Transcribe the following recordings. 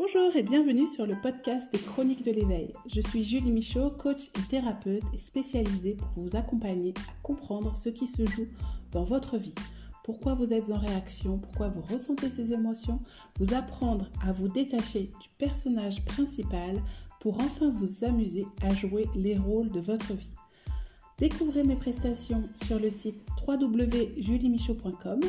Bonjour et bienvenue sur le podcast des Chroniques de l'éveil. Je suis Julie Michaud, coach et thérapeute et spécialisée pour vous accompagner à comprendre ce qui se joue dans votre vie. Pourquoi vous êtes en réaction, pourquoi vous ressentez ces émotions, vous apprendre à vous détacher du personnage principal pour enfin vous amuser à jouer les rôles de votre vie. Découvrez mes prestations sur le site www.juliemichaud.com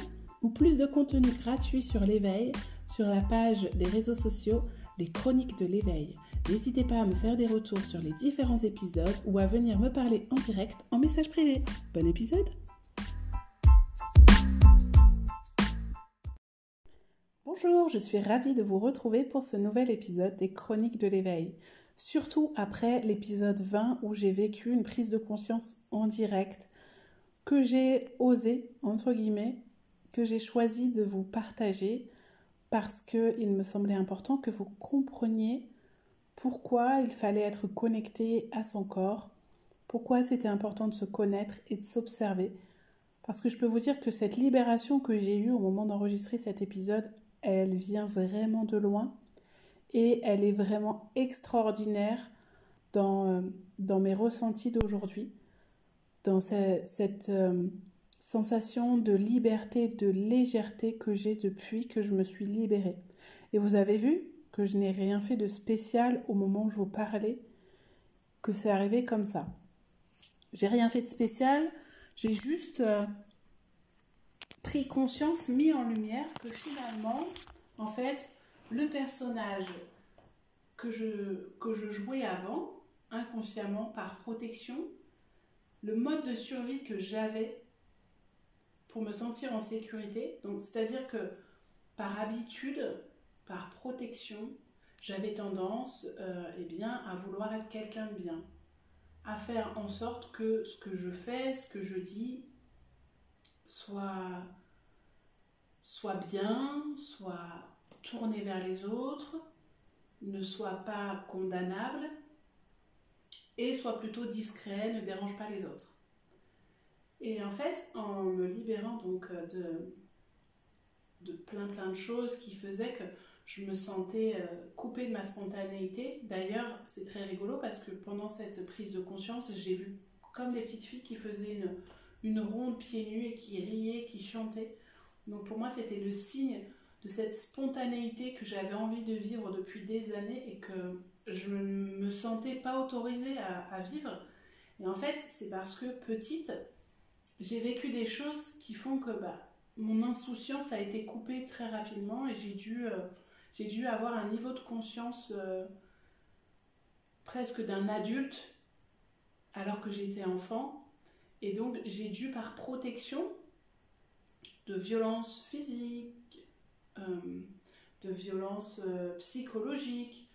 ou plus de contenu gratuit sur l'éveil sur la page des réseaux sociaux Les Chroniques de l'éveil. N'hésitez pas à me faire des retours sur les différents épisodes ou à venir me parler en direct en message privé. Bon épisode! Bonjour, je suis ravie de vous retrouver pour ce nouvel épisode des Chroniques de l'éveil. Surtout après l'épisode 20 où j'ai vécu une prise de conscience en direct que j'ai osé, entre guillemets, que j'ai choisi de vous partager parce qu'il me semblait important que vous compreniez pourquoi il fallait être connecté à son corps, pourquoi c'était important de se connaître et de s'observer. Parce que je peux vous dire que cette libération que j'ai eue au moment d'enregistrer cet épisode, elle vient vraiment de loin et elle est vraiment extraordinaire dans mes ressentis d'aujourd'hui, dans cette sensation de liberté, de légèreté que j'ai depuis que je me suis libérée. Et vous avez vu que je n'ai rien fait de spécial au moment où je vous parlais, que c'est arrivé comme ça. J'ai rien fait de spécial, j'ai juste pris conscience, mis en lumière que finalement, en fait, le personnage que je jouais avant, inconsciemment, par protection, le mode de survie que j'avais pour me sentir en sécurité, donc c'est-à-dire que par habitude, par protection, j'avais tendance à vouloir être quelqu'un de bien, à faire en sorte que ce que je fais, ce que je dis, soit bien, soit tourné vers les autres, ne soit pas condamnable et soit plutôt discret, ne dérange pas les autres. Et en fait, en me libérant donc de plein de choses qui faisaient que je me sentais coupée de ma spontanéité. D'ailleurs, c'est très rigolo parce que pendant cette prise de conscience, j'ai vu comme des petites filles qui faisaient une ronde pieds nus et qui riaient, qui chantaient. Donc pour moi, c'était le signe de cette spontanéité que j'avais envie de vivre depuis des années et que je ne me sentais pas autorisée à vivre. Et en fait, c'est parce que petite, j'ai vécu des choses qui font que mon insouciance a été coupée très rapidement et j'ai dû avoir un niveau de conscience presque d'un adulte alors que j'étais enfant. Et donc j'ai dû, par protection de violences physiques, de violences psychologiques,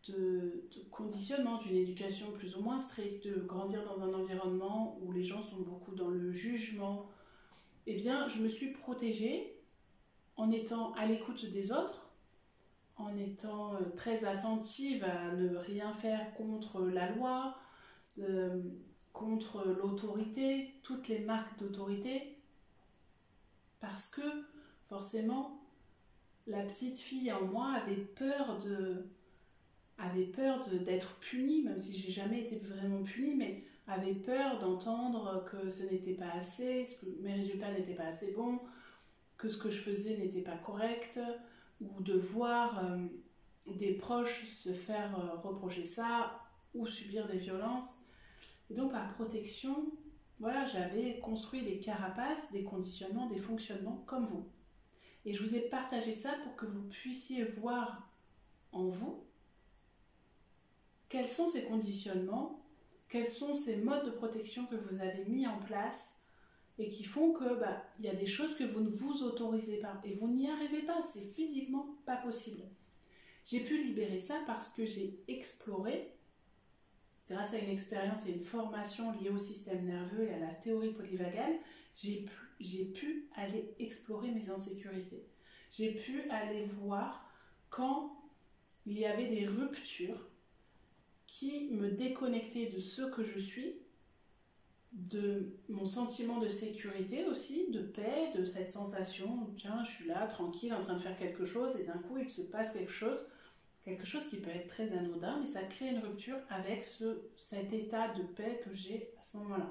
de conditionnement, d'une éducation plus ou moins stricte, de grandir dans un environnement où les gens sont beaucoup dans le jugement, eh bien, je me suis protégée en étant à l'écoute des autres, en étant très attentive à ne rien faire contre la loi, contre l'autorité, toutes les marques d'autorité, parce que forcément, la petite fille en moi avait peur d'être punie, même si j'ai jamais été vraiment punie, mais avait peur d'entendre que ce n'était pas assez, que mes résultats n'étaient pas assez bons, que ce que je faisais n'était pas correct, ou de voir des proches se faire reprocher ça, ou subir des violences. Et donc par protection, voilà, j'avais construit des carapaces, des conditionnements, des fonctionnements comme vous. Et je vous ai partagé ça pour que vous puissiez voir en vous quels sont ces conditionnements, quels sont ces modes de protection que vous avez mis en place et qui font que y a des choses que vous ne vous autorisez pas et vous n'y arrivez pas, c'est physiquement pas possible. J'ai pu libérer ça parce que j'ai exploré, grâce à une expérience et une formation liée au système nerveux et à la théorie polyvagale, j'ai pu aller explorer mes insécurités. J'ai pu aller voir quand il y avait des ruptures qui me déconnectaient de ce que je suis, de mon sentiment de sécurité aussi, de paix, de cette sensation, tiens, je suis là, tranquille, en train de faire quelque chose, et d'un coup, il se passe quelque chose quelque chose qui peut être très anodin, mais ça crée une rupture avec cet état de paix que j'ai à ce moment-là,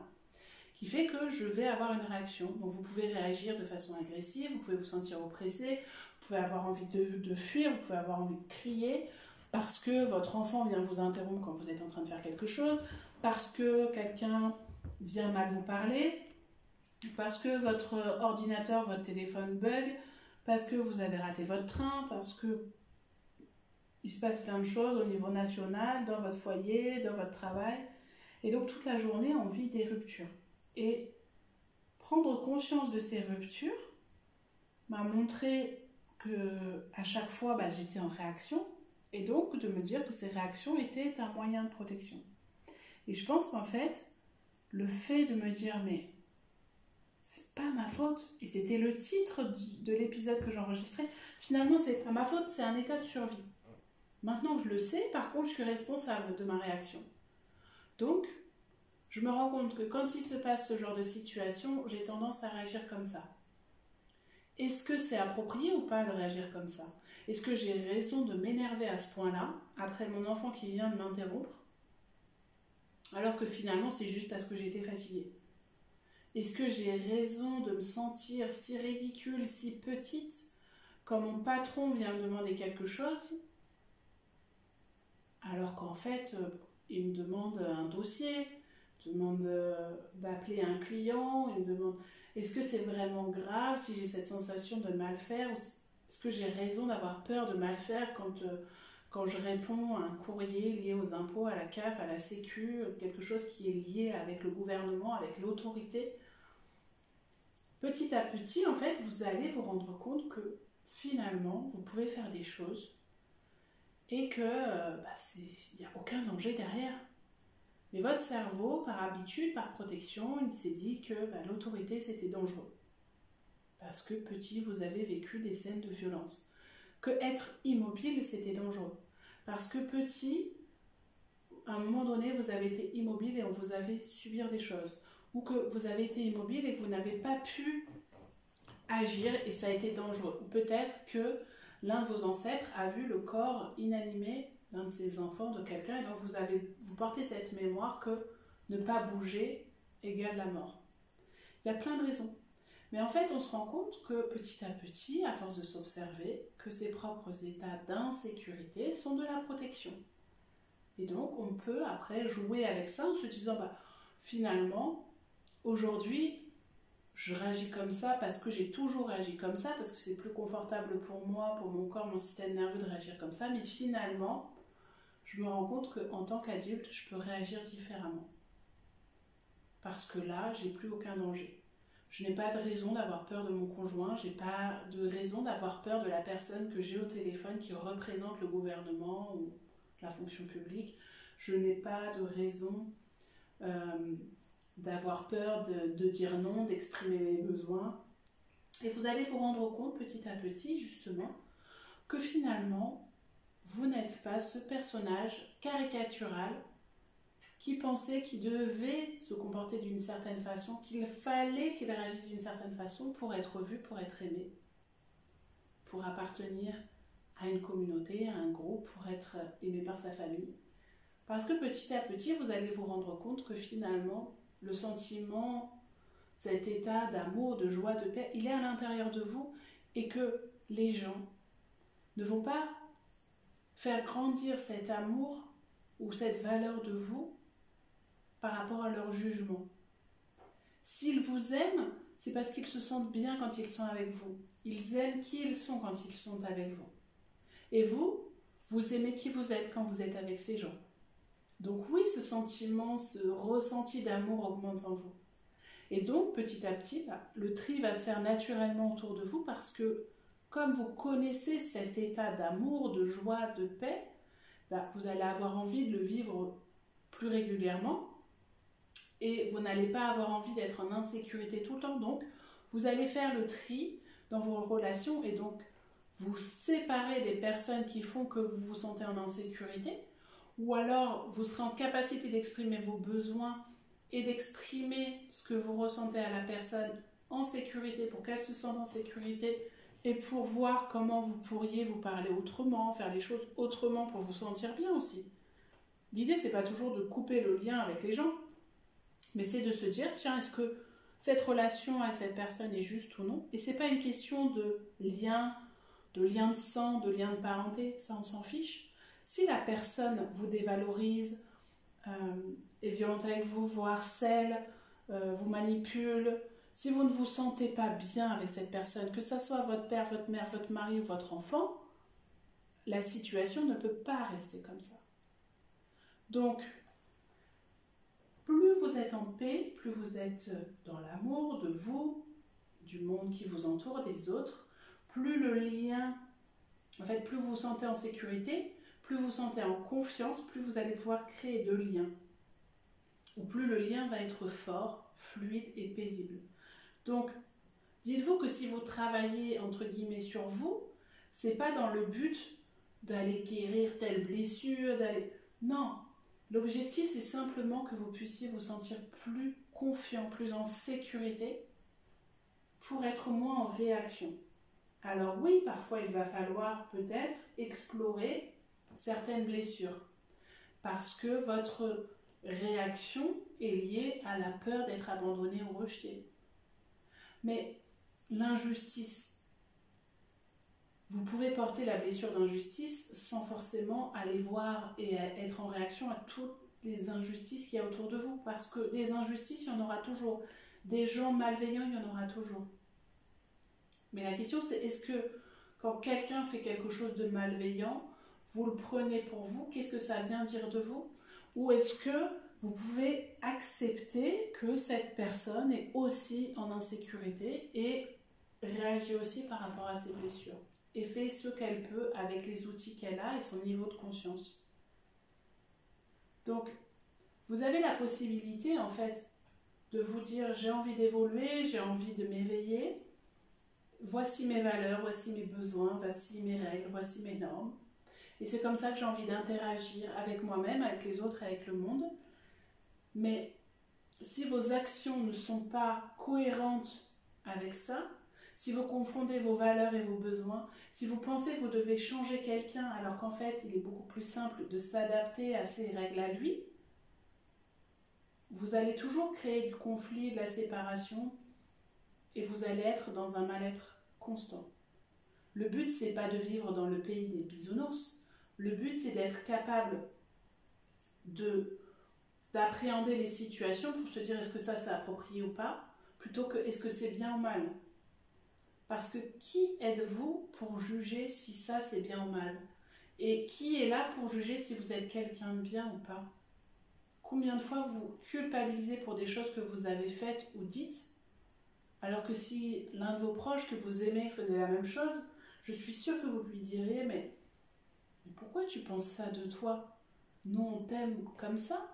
qui fait que je vais avoir une réaction. Donc vous pouvez réagir de façon agressive, vous pouvez vous sentir oppressé, vous pouvez avoir envie de fuir, vous pouvez avoir envie de crier, parce que votre enfant vient vous interrompre quand vous êtes en train de faire quelque chose, parce que quelqu'un vient mal vous parler, parce que votre ordinateur, votre téléphone bug, parce que vous avez raté votre train, parce que il se passe plein de choses au niveau national, dans votre foyer, dans votre travail. Et donc toute la journée, on vit des ruptures. Et prendre conscience de ces ruptures m'a montré que à chaque fois, j'étais en réaction. Et donc de me dire que ces réactions étaient un moyen de protection. Et je pense qu'en fait, le fait de me dire, mais c'est pas ma faute, et c'était le titre de l'épisode que j'enregistrais, finalement c'est pas ma faute, c'est un état de survie. Maintenant que je le sais, par contre je suis responsable de ma réaction. Donc, je me rends compte que quand il se passe ce genre de situation, j'ai tendance à réagir comme ça. Est-ce que c'est approprié ou pas de réagir comme ça? Est-ce que j'ai raison de m'énerver à ce point-là, après mon enfant qui vient de m'interrompre, alors que finalement c'est juste parce que j'étais fatiguée? Est-ce que j'ai raison de me sentir si ridicule, si petite, quand mon patron vient me demander quelque chose, alors qu'en fait, il me demande un dossier, il me demande d'appeler un client, il me demande est-ce que c'est vraiment grave si j'ai cette sensation de mal faire, ou est-ce que j'ai raison d'avoir peur de mal faire quand je réponds à un courrier lié aux impôts, à la CAF, à la Sécu, quelque chose qui est lié avec le gouvernement, avec l'autorité. Petit à petit, en fait, vous allez vous rendre compte que finalement, vous pouvez faire des choses et que il n'y a aucun danger derrière. Mais votre cerveau, par habitude, par protection, il s'est dit que l'autorité, c'était dangereux. Parce que petit, vous avez vécu des scènes de violence. Que être immobile, c'était dangereux. Parce que petit, à un moment donné, vous avez été immobile et on vous a fait subir des choses. Ou que vous avez été immobile et que vous n'avez pas pu agir et ça a été dangereux. Ou peut-être que l'un de vos ancêtres a vu le corps inanimé d'un de ses enfants, de quelqu'un, et donc vous portez cette mémoire que ne pas bouger égale la mort. Il y a plein de raisons. Mais en fait, on se rend compte que petit à petit, à force de s'observer, que ses propres états d'insécurité sont de la protection. Et donc, on peut après jouer avec ça en se disant, finalement, aujourd'hui, je réagis comme ça parce que j'ai toujours réagi comme ça, parce que c'est plus confortable pour moi, pour mon corps, mon système nerveux de réagir comme ça, mais finalement, je me rends compte qu'en tant qu'adulte, je peux réagir différemment. Parce que là, j'ai plus aucun danger. Je n'ai pas de raison d'avoir peur de mon conjoint, je n'ai pas de raison d'avoir peur de la personne que j'ai au téléphone qui représente le gouvernement ou la fonction publique. Je n'ai pas de raison d'avoir peur de dire non, d'exprimer mes besoins. Et vous allez vous rendre compte petit à petit, justement, que finalement, vous n'êtes pas ce personnage caricatural qui pensait qu'il devait se comporter d'une certaine façon, qu'il fallait qu'il réagisse d'une certaine façon pour être vu, pour être aimé, pour appartenir à une communauté, à un groupe, pour être aimé par sa famille. Parce que petit à petit, vous allez vous rendre compte que finalement, le sentiment, cet état d'amour, de joie, de paix, il est à l'intérieur de vous et que les gens ne vont pas faire grandir cet amour ou cette valeur de vous par rapport à leur jugement. S'ils vous aiment, c'est parce qu'ils se sentent bien quand ils sont avec vous. Ils aiment qui ils sont quand ils sont avec vous. Et vous, vous aimez qui vous êtes quand vous êtes avec ces gens. Donc oui, ce sentiment, ce ressenti d'amour augmente en vous. Et donc, petit à petit, le tri va se faire naturellement autour de vous parce que, comme vous connaissez cet état d'amour, de joie, de paix, vous allez avoir envie de le vivre plus régulièrement et vous n'allez pas avoir envie d'être en insécurité tout le temps. Donc, vous allez faire le tri dans vos relations et donc vous séparer des personnes qui font que vous vous sentez en insécurité, ou alors vous serez en capacité d'exprimer vos besoins et d'exprimer ce que vous ressentez à la personne en sécurité pour qu'elle se sente en sécurité et pour voir comment vous pourriez vous parler autrement, faire les choses autrement pour vous sentir bien aussi. L'idée, c'est pas toujours de couper le lien avec les gens, mais c'est de se dire, tiens, est-ce que cette relation avec cette personne est juste ou non? Et c'est pas une question de lien de sang, de lien de parenté, ça on s'en fiche. Si la personne vous dévalorise, est violente avec vous, vous harcèle, vous manipule, si vous ne vous sentez pas bien avec cette personne, que ce soit votre père, votre mère, votre mari ou votre enfant, la situation ne peut pas rester comme ça. Donc, plus vous êtes en paix, plus vous êtes dans l'amour de vous, du monde qui vous entoure, des autres, plus le lien, en fait, plus vous vous sentez en sécurité, plus vous vous sentez en confiance, plus vous allez pouvoir créer de liens. Ou plus le lien va être fort, fluide et paisible. Donc, dites-vous que si vous travaillez, entre guillemets, sur vous, c'est pas dans le but d'aller guérir telle blessure, Non, l'objectif, c'est simplement que vous puissiez vous sentir plus confiant, plus en sécurité, pour être moins en réaction. Alors oui, parfois, il va falloir peut-être explorer certaines blessures, parce que votre réaction est liée à la peur d'être abandonné ou rejeté. Mais l'injustice, vous pouvez porter la blessure d'injustice sans forcément aller voir et être en réaction à toutes les injustices qu'il y a autour de vous. Parce que des injustices, il y en aura toujours. Des gens malveillants, il y en aura toujours. Mais la question, c'est est-ce que quand quelqu'un fait quelque chose de malveillant, vous le prenez pour vous? Qu'est-ce que ça vient dire de vous? Ou est-ce que vous pouvez accepter que cette personne est aussi en insécurité et réagit aussi par rapport à ses blessures et fait ce qu'elle peut avec les outils qu'elle a et son niveau de conscience. Donc, vous avez la possibilité, en fait, de vous dire j'ai envie d'évoluer, j'ai envie de m'éveiller, voici mes valeurs, voici mes besoins, voici mes règles, voici mes normes. Et c'est comme ça que j'ai envie d'interagir avec moi-même, avec les autres, avec le monde. Mais si vos actions ne sont pas cohérentes avec ça, si vous confondez vos valeurs et vos besoins, si vous pensez que vous devez changer quelqu'un alors qu'en fait il est beaucoup plus simple de s'adapter à ses règles à lui, vous allez toujours créer du conflit, de la séparation et vous allez être dans un mal-être constant. Le but, c'est pas de vivre dans le pays des bisounours. Le but, c'est d'être capable d'appréhender les situations pour se dire est-ce que ça c'est approprié ou pas, plutôt que est-ce que c'est bien ou mal. Parce que qui êtes-vous pour juger si ça c'est bien ou mal? Et qui est là pour juger si vous êtes quelqu'un de bien ou pas? Combien de fois vous culpabilisez pour des choses que vous avez faites ou dites, alors que si l'un de vos proches que vous aimez faisait la même chose, je suis sûre que vous lui diriez mais pourquoi tu penses ça de toi? Nous on t'aime comme ça.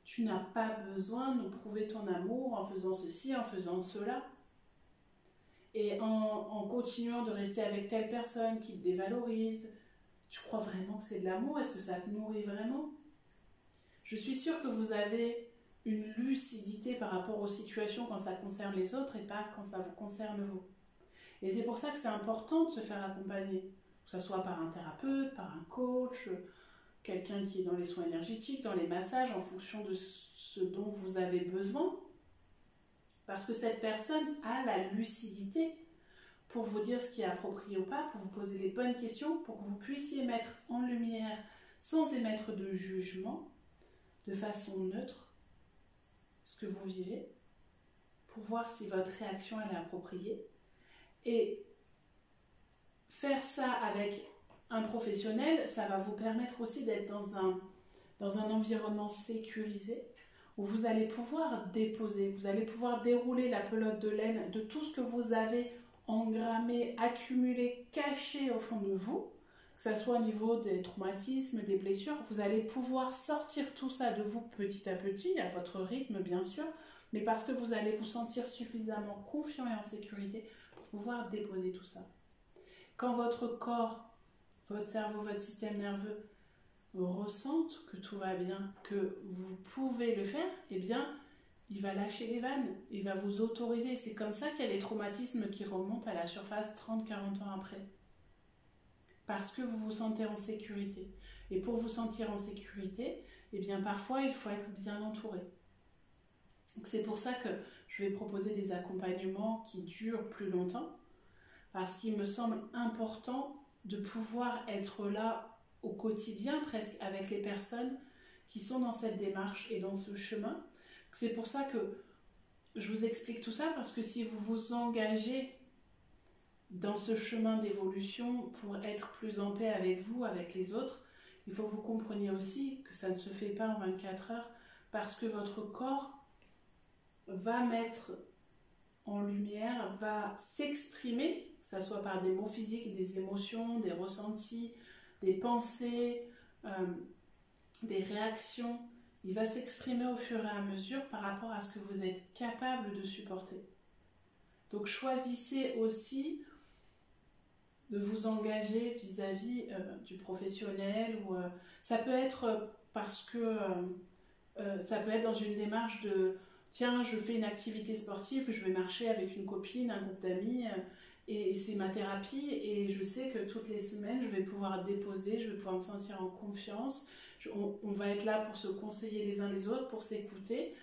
Tu n'as pas besoin de nous prouver ton amour en faisant ceci, en faisant cela. Et en continuant de rester avec telle personne qui te dévalorise, tu crois vraiment que c'est de l'amour? Est-ce que ça te nourrit vraiment? Je suis sûre que vous avez une lucidité par rapport aux situations quand ça concerne les autres et pas quand ça vous concerne vous. Et c'est pour ça que c'est important de se faire accompagner, que ce soit par un thérapeute, par un coach, quelqu'un qui est dans les soins énergétiques, dans les massages, en fonction de ce dont vous avez besoin. Parce que cette personne a la lucidité pour vous dire ce qui est approprié ou pas, pour vous poser les bonnes questions, pour que vous puissiez mettre en lumière, sans émettre de jugement, de façon neutre, ce que vous vivez, pour voir si votre réaction elle est appropriée. Et faire ça avec un professionnel, ça va vous permettre aussi d'être dans un environnement sécurisé, où vous allez pouvoir déposer, vous allez pouvoir dérouler la pelote de laine de tout ce que vous avez engrammé, accumulé, caché au fond de vous, que ce soit au niveau des traumatismes, des blessures, vous allez pouvoir sortir tout ça de vous petit à petit, à votre rythme bien sûr, mais parce que vous allez vous sentir suffisamment confiant et en sécurité pour pouvoir déposer tout ça. Quand votre corps, votre cerveau, votre système nerveux ressentent que tout va bien, que vous pouvez le faire, eh bien, il va lâcher les vannes, il va vous autoriser. C'est comme ça qu'il y a des traumatismes qui remontent à la surface 30-40 ans après. Parce que vous vous sentez en sécurité. Et pour vous sentir en sécurité, eh bien parfois il faut être bien entouré. Donc c'est pour ça que je vais proposer des accompagnements qui durent plus longtemps, parce qu'il me semble important de pouvoir être là au quotidien presque avec les personnes qui sont dans cette démarche et dans ce chemin. C'est pour ça que je vous explique tout ça, parce que si vous vous engagez dans ce chemin d'évolution pour être plus en paix avec vous, avec les autres, il faut que vous compreniez aussi que ça ne se fait pas en 24 heures, parce que votre corps va mettre en lumière, va s'exprimer, que ce soit par des mots physiques, des émotions, des ressentis, des pensées, des réactions. Il va s'exprimer au fur et à mesure par rapport à ce que vous êtes capable de supporter. Donc choisissez aussi de vous engager vis-à-vis du professionnel. Ou, ça peut être parce que ça peut être dans une démarche de tiens, je fais une activité sportive, je vais marcher avec une copine, un groupe d'amis, et c'est ma thérapie, et je sais que toutes les semaines, je vais pouvoir déposer, je vais pouvoir me sentir en confiance, on va être là pour se conseiller les uns les autres, pour s'écouter.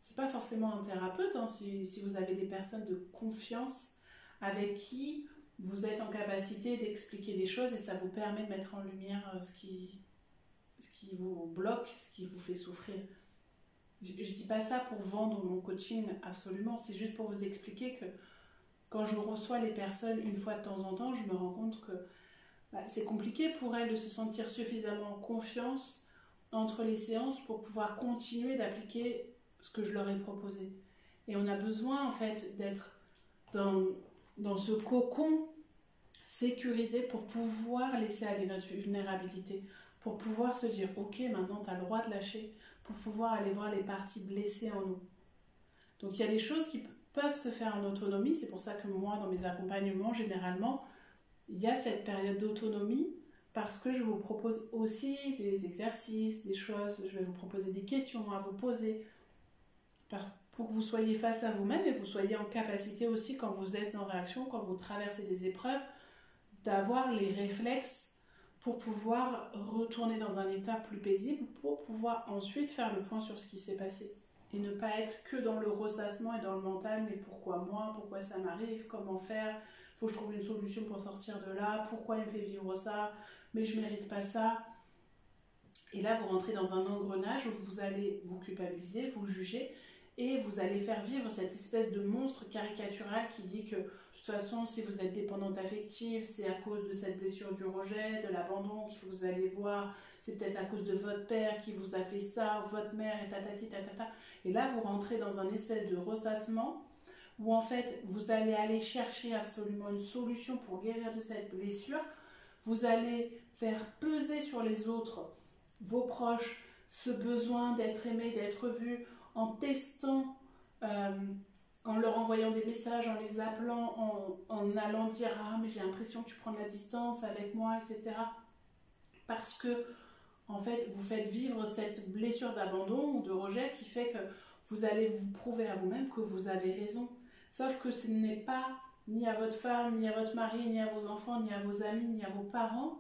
C'est pas forcément un thérapeute, hein, si vous avez des personnes de confiance avec qui vous êtes en capacité d'expliquer des choses, et ça vous permet de mettre en lumière ce qui vous bloque, ce qui vous fait souffrir. Je ne dis pas ça pour vendre mon coaching, absolument, c'est juste pour vous expliquer que quand je reçois les personnes une fois de temps en temps, je me rends compte que c'est compliqué pour elles de se sentir suffisamment en confiance entre les séances pour pouvoir continuer d'appliquer ce que je leur ai proposé. Et on a besoin en fait d'être dans ce cocon sécurisé pour pouvoir laisser aller notre vulnérabilité, pour pouvoir se dire ok, maintenant tu as le droit de lâcher, pour pouvoir aller voir les parties blessées en nous. Donc il y a des choses qui peuvent se faire en autonomie, c'est pour ça que moi dans mes accompagnements généralement il y a cette période d'autonomie, parce que je vous propose aussi des exercices, des choses, je vais vous proposer des questions à vous poser pour que vous soyez face à vous-même et que vous soyez en capacité aussi, quand vous êtes en réaction, quand vous traversez des épreuves, d'avoir les réflexes pour pouvoir retourner dans un état plus paisible, pour pouvoir ensuite faire le point sur ce qui s'est passé. Et ne pas être que dans le ressassement et dans le mental, mais pourquoi moi, pourquoi ça m'arrive, comment faire, faut que je trouve une solution pour sortir de là, pourquoi il me fait vivre ça, mais je mérite pas ça. Et là, vous rentrez dans un engrenage où vous allez vous culpabiliser, vous juger, et vous allez faire vivre cette espèce de monstre caricatural qui dit que de toute façon, si vous êtes dépendante affective, c'est à cause de cette blessure du rejet, de l'abandon qu'il faut que vous allez voir, c'est peut-être à cause de votre père qui vous a fait ça, votre mère, et tatati tatata. Et là, vous rentrez dans un espèce de ressassement où en fait, vous allez aller chercher absolument une solution pour guérir de cette blessure. Vous allez faire peser sur les autres, vos proches, ce besoin d'être aimé, d'être vu, en testant, en leur envoyant des messages, en les appelant, en allant dire « Ah, mais j'ai l'impression que tu prends de la distance avec moi, etc. » Parce que, en fait, vous faites vivre cette blessure d'abandon ou de rejet qui fait que vous allez vous prouver à vous-même que vous avez raison. Sauf que ce n'est pas ni à votre femme, ni à votre mari, ni à vos enfants, ni à vos amis, ni à vos parents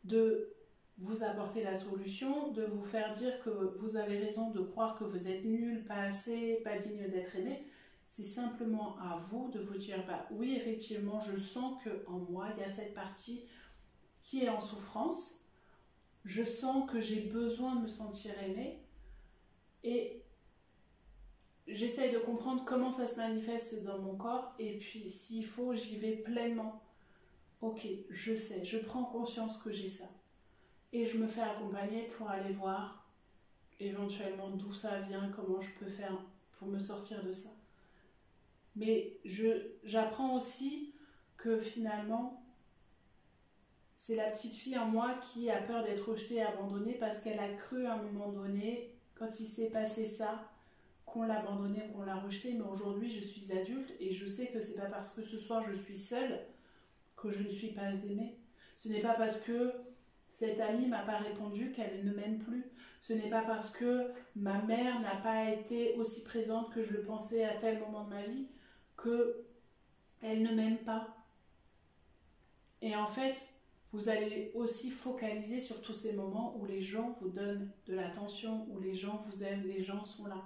de vous apporter la solution, de vous faire dire que vous avez raison de croire que vous êtes nul, pas assez, pas digne d'être aimé. C'est simplement à vous de vous dire oui, effectivement, je sens qu'en moi, il y a cette partie qui est en souffrance. Je sens que j'ai besoin de me sentir aimée et j'essaye de comprendre comment ça se manifeste dans mon corps, et puis s'il faut, j'y vais pleinement. Ok, je sais, je prends conscience que j'ai ça. Et je me fais accompagner pour aller voir éventuellement d'où ça vient, comment je peux faire pour me sortir de ça. Mais j'apprends aussi que finalement, c'est la petite fille en moi qui a peur d'être rejetée et abandonnée parce qu'elle a cru à un moment donné, quand il s'est passé ça, qu'on l'a abandonnée, qu'on l'a rejetée. Mais aujourd'hui, je suis adulte et je sais que c'est pas parce que ce soir je suis seule que je ne suis pas aimée. Ce n'est pas parce que Cette amie m'a pas répondu qu'elle ne m'aime plus. Ce n'est pas parce que ma mère n'a pas été aussi présente que je le pensais à tel moment de ma vie que elle ne m'aime pas. Et en fait, vous allez aussi focaliser sur tous ces moments où les gens vous donnent de l'attention, où les gens vous aiment, les gens sont là.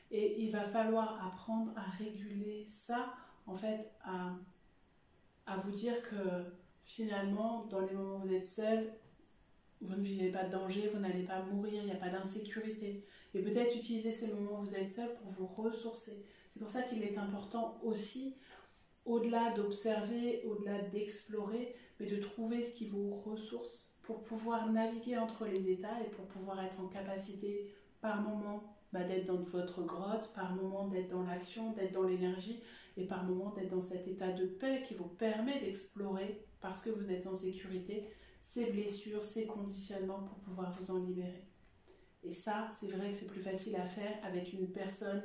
Et il va falloir apprendre à réguler ça, en fait, à vous dire que finalement, dans les moments où vous êtes seul, vous ne vivez pas de danger, vous n'allez pas mourir, il n'y a pas d'insécurité. Et peut-être utiliser ces moments où vous êtes seul pour vous ressourcer. C'est pour ça qu'il est important aussi, au-delà d'observer, au-delà d'explorer, mais de trouver ce qui vous ressource pour pouvoir naviguer entre les états et pour pouvoir être en capacité par moment d'être dans votre grotte, par moment d'être dans l'action, d'être dans l'énergie et par moment d'être dans cet état de paix qui vous permet d'explorer, parce que vous êtes en sécurité, ces blessures, ces conditionnements pour pouvoir vous en libérer. Et ça, c'est vrai que c'est plus facile à faire avec une personne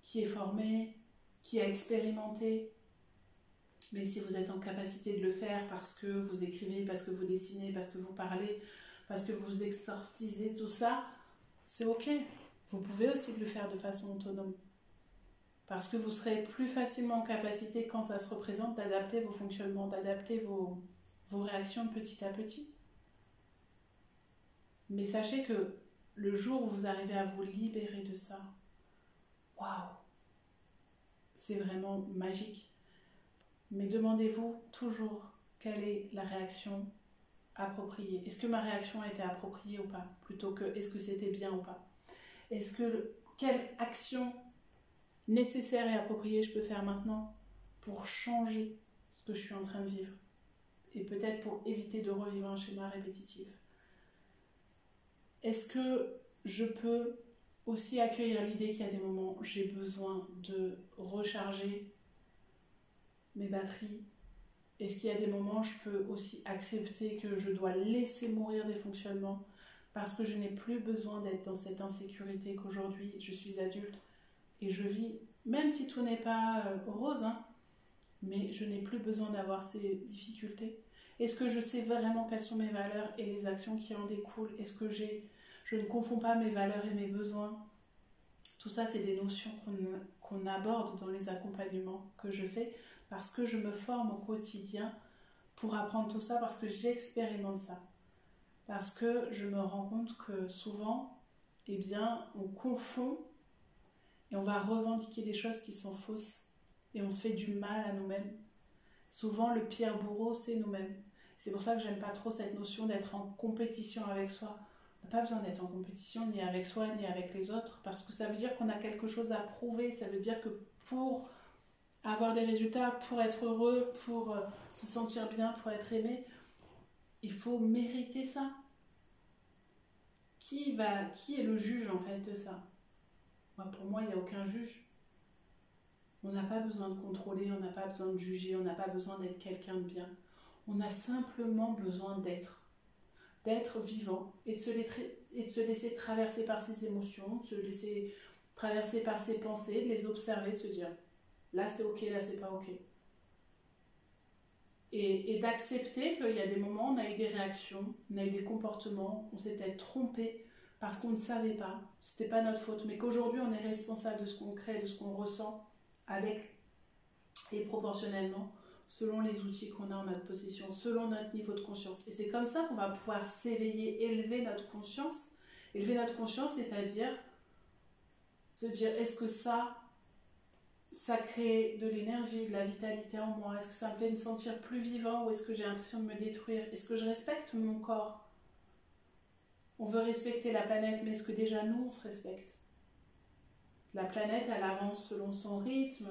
qui est formée, qui a expérimenté. Mais si vous êtes en capacité de le faire parce que vous écrivez, parce que vous dessinez, parce que vous parlez, parce que vous exorcisez tout ça, c'est ok. Vous pouvez aussi le faire de façon autonome. Parce que vous serez plus facilement en capacité, quand ça se représente, d'adapter vos fonctionnements, d'adapter vos réactions petit à petit. Mais sachez que le jour où vous arrivez à vous libérer de ça, waouh, c'est vraiment magique. Mais demandez-vous toujours quelle est la réaction appropriée. Est-ce que ma réaction a été appropriée ou pas? Plutôt que est-ce que c'était bien ou pas? Quelle action nécessaire et appropriée je peux faire maintenant pour changer ce que je suis en train de vivre? Et peut-être pour éviter de revivre un schéma répétitif. Est-ce que je peux aussi accueillir l'idée qu'il y a des moments où j'ai besoin de recharger mes batteries? Est-ce qu'il y a des moments où je peux aussi accepter que je dois laisser mourir des fonctionnements parce que je n'ai plus besoin d'être dans cette insécurité, qu'aujourd'hui je suis adulte et je vis, même si tout n'est pas rose, mais je n'ai plus besoin d'avoir ces difficultés. Est-ce que je sais vraiment quelles sont mes valeurs et les actions qui en découlent? Est-ce que je ne confonds pas mes valeurs et mes besoins? Tout ça, c'est des notions qu'on aborde dans les accompagnements que je fais, parce que je me forme au quotidien pour apprendre tout ça, parce que j'expérimente ça. Parce que je me rends compte que souvent, on confond et on va revendiquer des choses qui sont fausses. Et on se fait du mal à nous-mêmes. Souvent, le pire bourreau, c'est nous-mêmes. C'est pour ça que j'aime pas trop cette notion d'être en compétition avec soi. On n'a pas besoin d'être en compétition ni avec soi ni avec les autres, parce que ça veut dire qu'on a quelque chose à prouver. Ça veut dire que pour avoir des résultats, pour être heureux, pour se sentir bien, pour être aimé, il faut mériter ça. Qui est le juge en fait de ça? Pour moi, il n'y a aucun juge. On n'a pas besoin de contrôler, on n'a pas besoin de juger, on n'a pas besoin d'être quelqu'un de bien. On a simplement besoin d'être vivant et de se laisser traverser par ses émotions, de se laisser traverser par ses pensées, de les observer, de se dire là c'est ok, là c'est pas ok. Et d'accepter qu'il y a des moments où on a eu des réactions, on a eu des comportements, on s'est peut-être trompé parce qu'on ne savait pas, c'était pas notre faute, mais qu'aujourd'hui on est responsable de ce qu'on crée, de ce qu'on ressent avec et proportionnellement selon les outils qu'on a en notre possession, selon notre niveau de conscience. Et c'est comme ça qu'on va pouvoir s'éveiller, élever notre conscience, c'est-à-dire se dire est-ce que ça crée de l'énergie, de la vitalité en moi? Est-ce que ça me fait me sentir plus vivant ou est-ce que j'ai l'impression de me détruire? Est-ce que je respecte mon corps? On veut respecter la planète, mais est-ce que déjà nous, on se respecte? La planète, elle avance selon son rythme.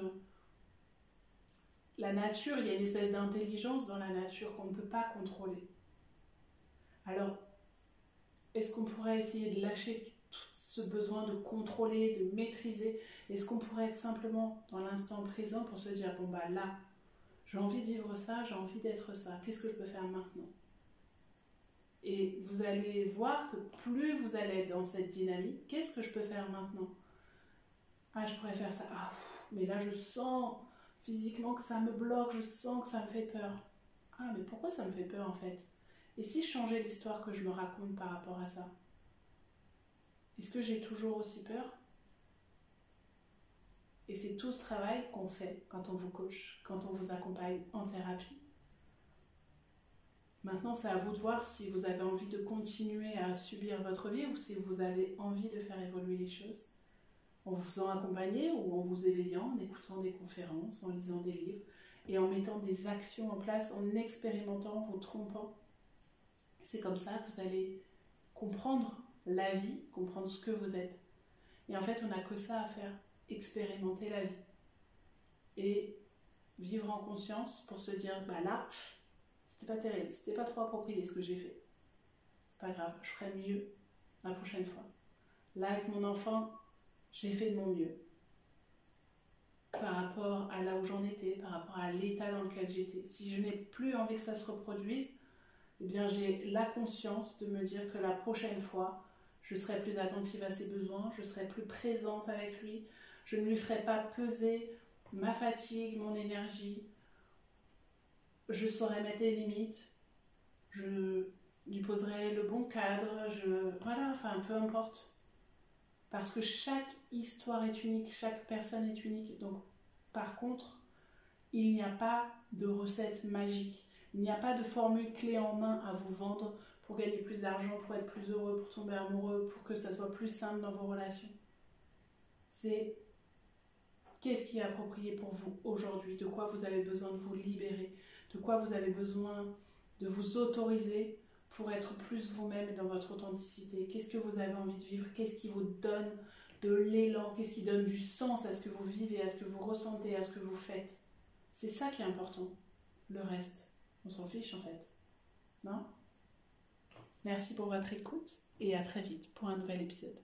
La nature, il y a une espèce d'intelligence dans la nature qu'on ne peut pas contrôler. Alors, est-ce qu'on pourrait essayer de lâcher tout ce besoin de contrôler, de maîtriser? Est-ce qu'on pourrait être simplement dans l'instant présent pour se dire, bon bah là, j'ai envie de vivre ça, j'ai envie d'être ça, qu'est-ce que je peux faire maintenant? Et vous allez voir que plus vous allez être dans cette dynamique, qu'est-ce que je peux faire maintenant? Ah, je pourrais faire ça. Ah, mais là, je sens physiquement que ça me bloque, je sens que ça me fait peur. Ah, mais pourquoi ça me fait peur en fait? Et si je changeais l'histoire que je me raconte par rapport à ça? Est-ce que j'ai toujours aussi peur? Et c'est tout ce travail qu'on fait quand on vous coach, quand on vous accompagne en thérapie. Maintenant, c'est à vous de voir si vous avez envie de continuer à subir votre vie ou si vous avez envie de faire évoluer les choses en vous faisant accompagner ou en vous éveillant, en écoutant des conférences, en lisant des livres et en mettant des actions en place, en expérimentant, vous trompant. C'est comme ça que vous allez comprendre la vie, comprendre ce que vous êtes. Et en fait, on n'a que ça à faire, expérimenter la vie. Et vivre en conscience pour se dire, bah là, c'était pas terrible, c'était pas trop approprié ce que j'ai fait. C'est pas grave, je ferai mieux la prochaine fois. Là, avec mon enfant, j'ai fait de mon mieux. Par rapport à là où j'en étais, par rapport à l'état dans lequel j'étais. Si je n'ai plus envie que ça se reproduise, eh bien j'ai la conscience de me dire que la prochaine fois, je serai plus attentive à ses besoins, je serai plus présente avec lui, je ne lui ferai pas peser ma fatigue, mon énergie, je saurai mettre des limites, je lui poserai le bon cadre, voilà, enfin peu importe. Parce que chaque histoire est unique, chaque personne est unique. Donc, par contre, il n'y a pas de recette magique. Il n'y a pas de formule clé en main à vous vendre pour gagner plus d'argent, pour être plus heureux, pour tomber amoureux, pour que ça soit plus simple dans vos relations. C'est qu'est-ce qui est approprié pour vous aujourd'hui, de quoi vous avez besoin de vous libérer, de quoi vous avez besoin de vous autoriser pour être plus vous-même dans votre authenticité. Qu'est-ce que vous avez envie de vivre? Qu'est-ce qui vous donne de l'élan? Qu'est-ce qui donne du sens à ce que vous vivez, à ce que vous ressentez, à ce que vous faites? C'est ça qui est important. Le reste, on s'en fiche en fait. Non? Merci pour votre écoute et à très vite pour un nouvel épisode.